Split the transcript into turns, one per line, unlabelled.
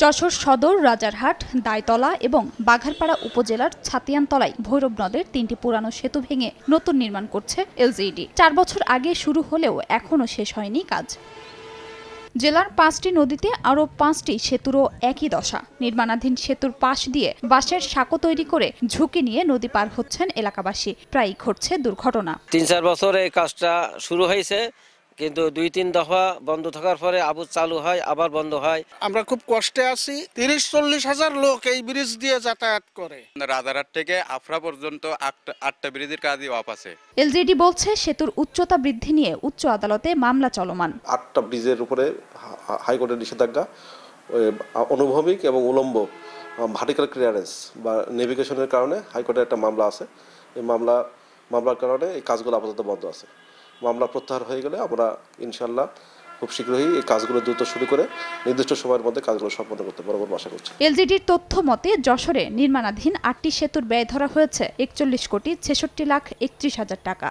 যশোর সদর, রাজারহাট, দাইতলা এবং বাঘারপাড়া উপজেলার ছাতিয়ানতলায় ভৈরব নদের ৩টি পুরানো সেতু ভেঙে নতুন নির্মাণ করছে এলজিইডি। ৪ বছর আগে শুরু হলেও এখনও শেষ হয়নি কাজ। জেলার ৫টি নদীতে আরও ৫টি সেতুরও একই দশা। নির্মাণাধীন সেতুর পাশ দিয়ে বাঁশের সাঁকো তৈরি করে ঝুঁকি নিয়ে নদী পার হচ্ছেন এলাকাবাসী। প্রায়ই ঘটছে দুর্ঘটনা।
৩-৪ বছর এই কাজটা শুরু হয়েছে, কিন্তু ২-৩ দফা বন্ধ থাকার পরে আবার চালু হয়, আবার বন্ধ হয়।
আমরা খুব কষ্টে আছি। ৩০-৪০ হাজার লোক এই ব্রিজ দিয়ে যাতায়াত করে।
রাজারহাট থেকে আফরা পর্যন্ত ৮টা ব্রিজের কাজই অফ আছে।
এলজিইডি বলছে সেতুর উচ্চতা বৃদ্ধি নিয়ে উচ্চ আদালতে মামলা চলমান।
৮টা ব্রিজের উপরে হাইকোর্টের নিষেধাজ্ঞা, অনুভূমিক এবং উলম্ব ভার্টিক্যাল ক্লিয়ারেন্স বা নেভিগেশনের কারণে হাইকোর্টের একটা মামলা আছে। এই মামলার কারণে এই কাজগুলো আপাতত বন্ধ আছে। মামলা প্রত্যাহার হয়ে গেলে আমরা ইনশাল্লাহ খুব শীঘ্রই এই কাজগুলো দ্রুত শুরু করে নির্দিষ্ট সময়ের মধ্যে কাজগুলো সম্পন্ন করতে পারবো আশা করছি।
এলজিইডির তথ্য মতে যশোরে নির্মাণাধীন ৮টি সেতুর ব্যয় ধরা হয়েছে ৪১,৬৬,৩১,৩১ টাকা।